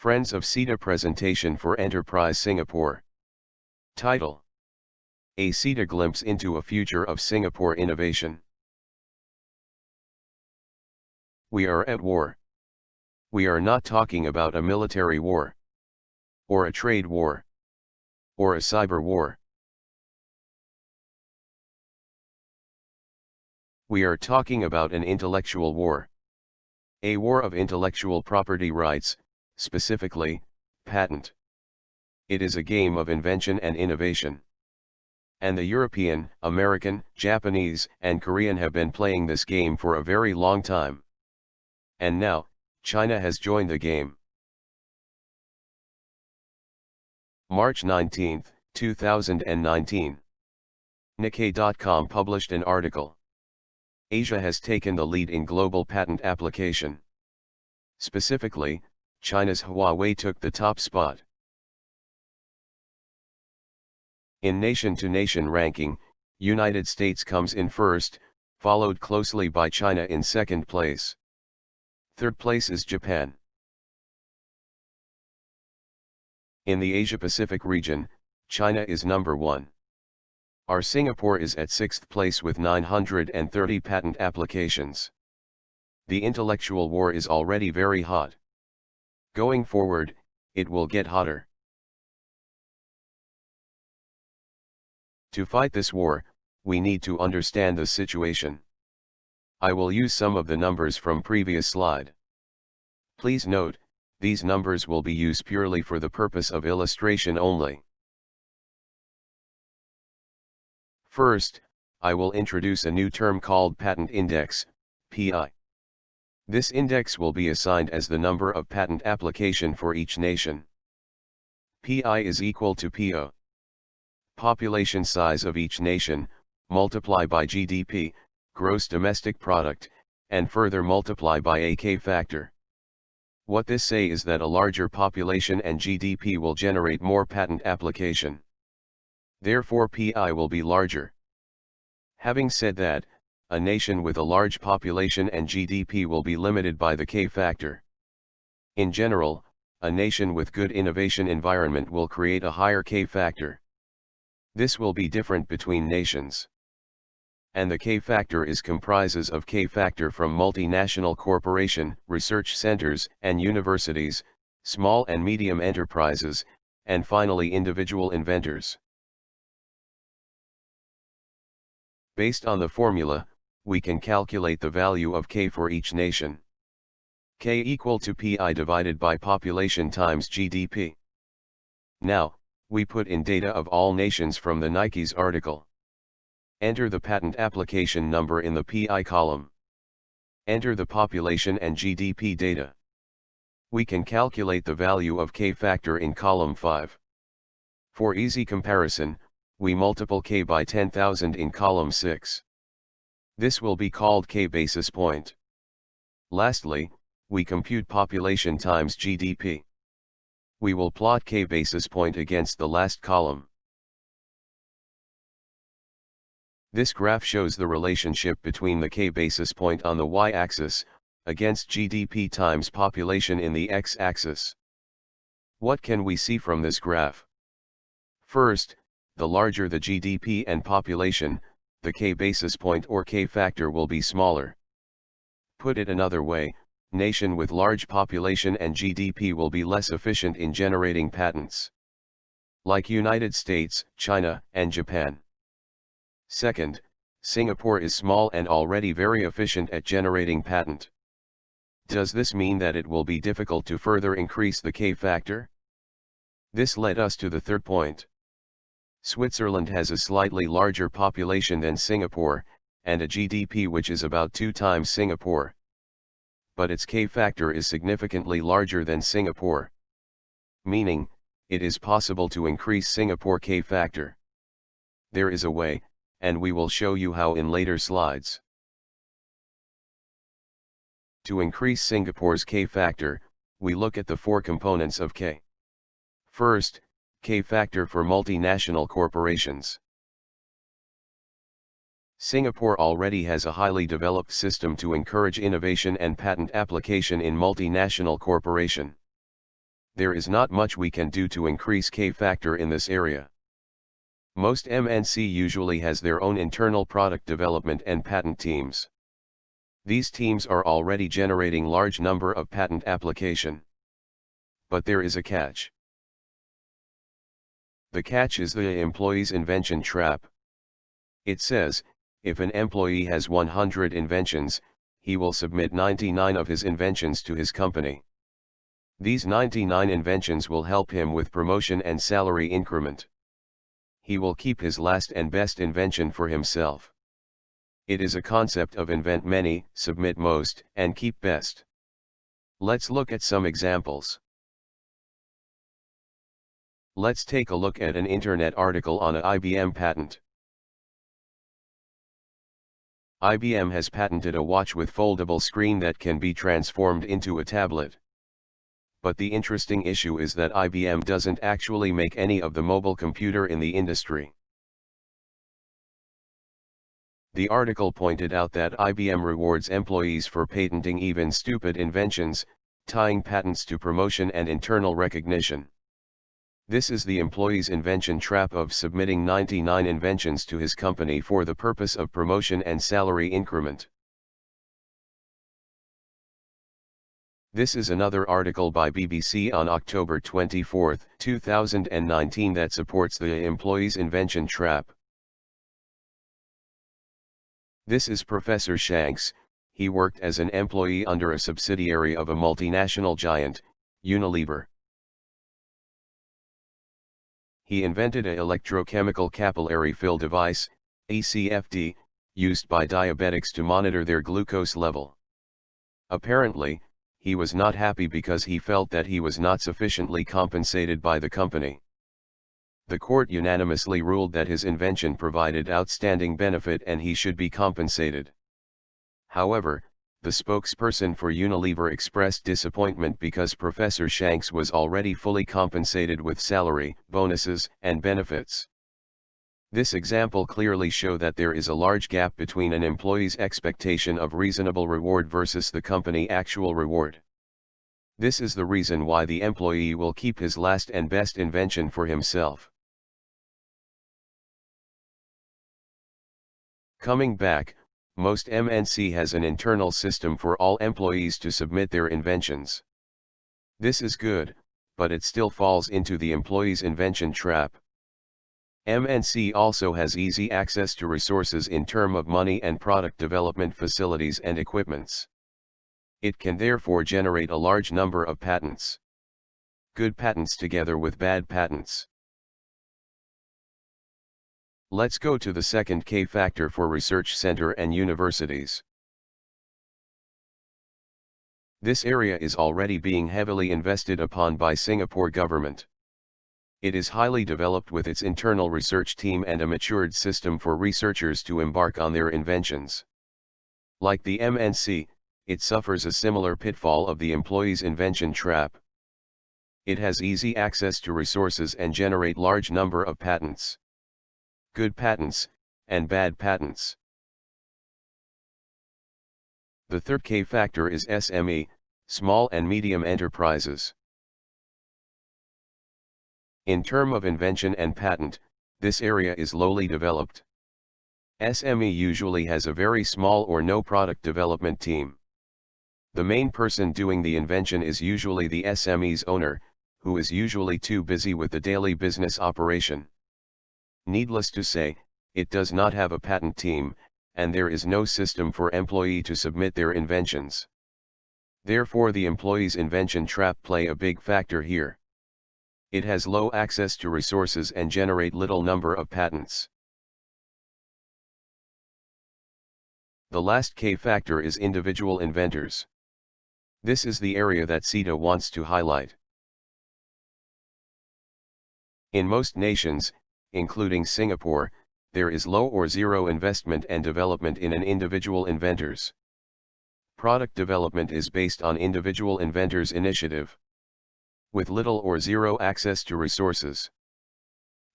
Friends of Sida presentation for Enterprise Singapore. Title: A Sida glimpse into a future of Singapore innovation. We are at war. We are not talking about a military war, or a trade war, or a cyber war. We are talking about an intellectual war. A war of intellectual property rights, specifically, patent. It is a game of invention and innovation. And the European, American, Japanese, and Korean have been playing this game for a very long time. And now, China has joined the game. March 19, 2019. Nikkei.com published an article. Asia has taken the lead in global patent application. Specifically, China's Huawei took the top spot. In nation-to-nation ranking, United States comes in first, followed closely by China in second place. Third place is Japan. In the Asia-Pacific region, China is number 1. Our Singapore is at 6th place with 930 patent applications. The intellectual war is already very hot. Going forward, it will get hotter. To fight this war, we need to understand the situation. I will use some of the numbers from previous slide. Please note, these numbers will be used purely for the purpose of illustration only. First, I will introduce a new term called Patent Index, PI. This index will be assigned as the number of patent application for each nation. PI is equal to PO. Population size of each nation, multiply by GDP, gross domestic product, and further multiply by a K factor. What this say is that a larger population and GDP will generate more patent application. Therefore PI will be larger. Having said that, a nation with a large population and GDP will be limited by the K factor. In general, a nation with good innovation environment will create a higher K factor. This will be different between nations. And the K factor is comprises of K factor from multinational corporation, research centers, and universities, small and medium enterprises, and finally individual inventors. Based on the formula, we can calculate the value of K for each nation. K equal to PI divided by population times GDP. Now, we put in data of all nations from the Nike's article. Enter the patent application number in the PI column. Enter the population and GDP data. We can calculate the value of K factor in column 5. For easy comparison, we multiply K by 10,000 in column 6. This will be called K basis point. Lastly, we compute population times GDP. We will plot K basis point against the last column. This graph shows the relationship between the K basis point on the y-axis, against GDP times population in the x-axis. What can we see from this graph? First, the larger the GDP and population, the K basis point or K factor will be smaller. Put it another way, nation with large population and GDP will be less efficient in generating patents. Like United States, China, and Japan. Second, Singapore is small and already very efficient at generating patent. Does this mean that it will be difficult to further increase the K factor? This led us to the third point. Switzerland has a slightly larger population than Singapore, and a GDP which is about 2 times Singapore. But its K factor is significantly larger than Singapore. Meaning, it is possible to increase Singapore K factor. There is a way, and we will show you how in later slides. To increase Singapore's K factor, we look at the 4 components of K. First, K factor for multinational corporations. Singapore already has a highly developed system to encourage innovation and patent application in multinational corporation. there is not much we can do to increase K-factor in this area. Most MNC usually has their own internal product development and patent teams. These teams are already generating large number of patent application. But there is a catch. The catch is the employee's invention trap. It says, if an employee has 100 inventions, he will submit 99 of his inventions to his company. These 99 inventions will help him with promotion and salary increment. He will keep his last and best invention for himself. It is a concept of invent many, submit most, and keep best. Let's look at some examples. Let's take a look at an internet article on an IBM patent. IBM has patented a watch with foldable screen that can be transformed into a tablet. But the interesting issue is that IBM doesn't actually make any of the mobile computer in the industry. The article pointed out that IBM rewards employees for patenting even stupid inventions, tying patents to promotion and internal recognition. This is the employee's invention trap of submitting 99 inventions to his company for the purpose of promotion and salary increment. This is another article by BBC on October 24, 2019 that supports the employee's invention trap. This is Professor Shanks. He worked as an employee under a subsidiary of a multinational giant, Unilever. He invented an electrochemical capillary fill device, ECFD, used by diabetics to monitor their glucose level. Apparently, he was not happy because he felt that he was not sufficiently compensated by the company. The court unanimously ruled that his invention provided outstanding benefit and he should be compensated. However, the spokesperson for Unilever expressed disappointment because Professor Shanks was already fully compensated with salary, bonuses, and benefits. This example clearly shows that there is a large gap between an employee's expectation of reasonable reward versus the company actual reward. This is the reason why the employee will keep his last and best invention for himself. Coming back, most MNC has an internal system for all employees to submit their inventions. This is good, but it still falls into the employee's invention trap. MNC also has easy access to resources in terms of money and product development facilities and equipments. It can therefore generate a large number of patents. Good patents together with bad patents. Let's go to the second K factor for research center and universities. This area is already being heavily invested upon by Singapore government. It is highly developed with its internal research team and a matured system for researchers to embark on their inventions. Like the MNC, it suffers a similar pitfall of the employee's invention trap. It has easy access to resources and generate large number of patents. Good patents, and bad patents. The third K factor is SME, small and medium enterprises. In terms of invention and patent, this area is lowly developed. SME usually has a very small or no product development team. The main person doing the invention is usually the SME's owner, who is usually too busy with the daily business operation. Needless to say, it does not have a patent team, and there is no system for employee to submit their inventions. Therefore the employee's invention trap play a big factor here. It has low access to resources and generate little number of patents. The last K factor is individual inventors. This is the area that Sida wants to highlight. In most nations, including Singapore, there is low or zero investment and development in an individual inventors. Product development is based on individual inventors' initiative, with little or zero access to resources.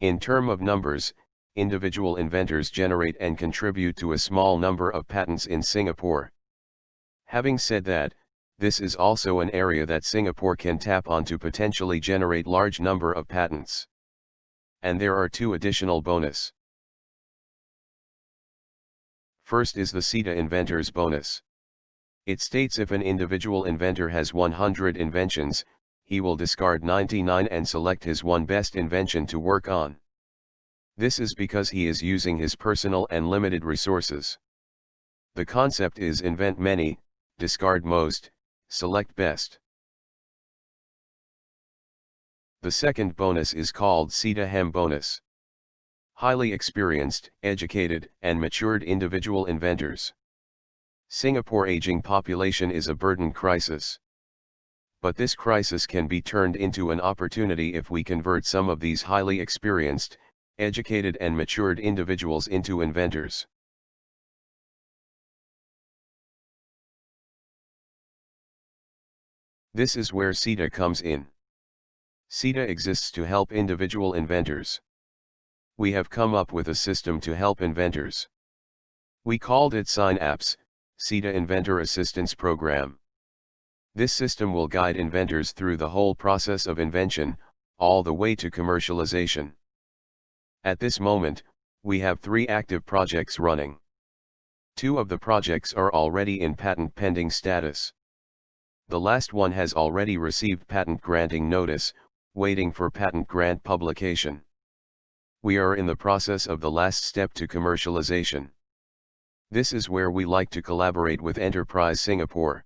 In terms of numbers, individual inventors generate and contribute to a small number of patents in Singapore. Having said that, This is also an area that Singapore can tap on to potentially generate large number of patents. And there are two additional bonus. First is the Sida Inventors bonus. It states if an individual inventor has 100 inventions, he will discard 99 and select his one best invention to work on. This is because he is using his personal and limited resources. The concept is invent many, discard most, select best. The second bonus is called Sida Hem bonus. Highly experienced, educated, and matured individual inventors. Singapore aging population is a burden crisis. But this crisis can be turned into an opportunity if we convert some of these highly experienced, educated and matured individuals into inventors. This is where Sida comes in. Sida exists to help individual inventors. We have come up with a system to help inventors. We called it Synapse, Sida Inventor Assistance Program. This system will guide inventors through the whole process of invention, all the way to commercialization. At this moment, we have 3 active projects running. 2 of the projects are already in patent pending status. The last one has already received patent granting notice, waiting for patent grant publication. We are in the process of the last step to commercialization. This is where we like to collaborate with Enterprise Singapore.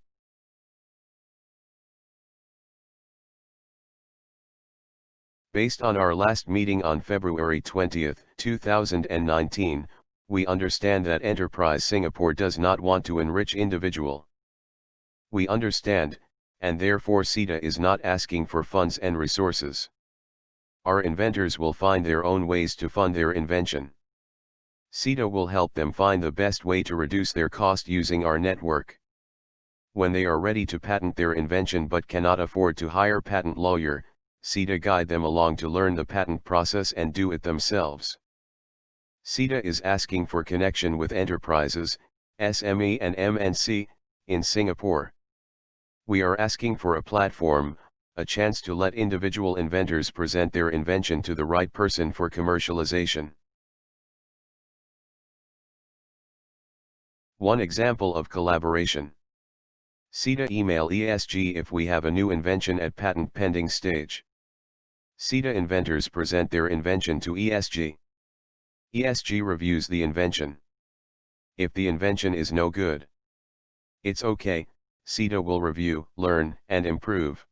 Based on our last meeting on February 20, 2019, we understand that Enterprise Singapore does not want to enrich individual. We understand, and therefore Sida is not asking for funds and resources. Our inventors will find their own ways to fund their invention. Sida will help them find the best way to reduce their cost using our network. When they are ready to patent their invention but cannot afford to hire patent lawyer, Sida guide them along to learn the patent process and do it themselves. Sida is asking for connection with enterprises, SME and MNC, in Singapore. We are asking for a platform, a chance to let individual inventors present their invention to the right person for commercialization. One example of collaboration. Sida email ESG if we have a new invention at patent pending stage. Sida inventors present their invention to ESG. ESG reviews the invention. If the invention is no good, it's okay, Sida will review, learn, and improve.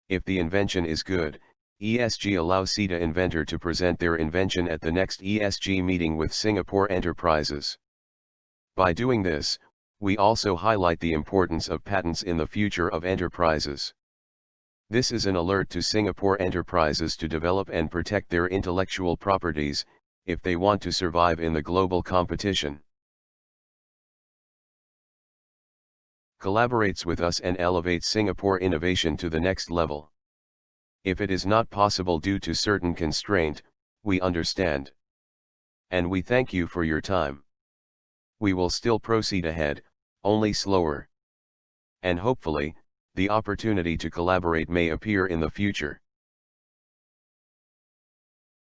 If the invention is good, ESG allows Sida inventor to present their invention at the next ESG meeting with Singapore enterprises. By doing this, we also highlight the importance of patents in the future of enterprises. This is an alert to Singapore enterprises to develop and protect their intellectual properties, if they want to survive in the global competition. Collaborates with us and elevates Singapore innovation to the next level. If it is not possible due to certain constraint, we understand. And we thank you for your time. We will still proceed ahead, only slower. And hopefully, the opportunity to collaborate may appear in the future.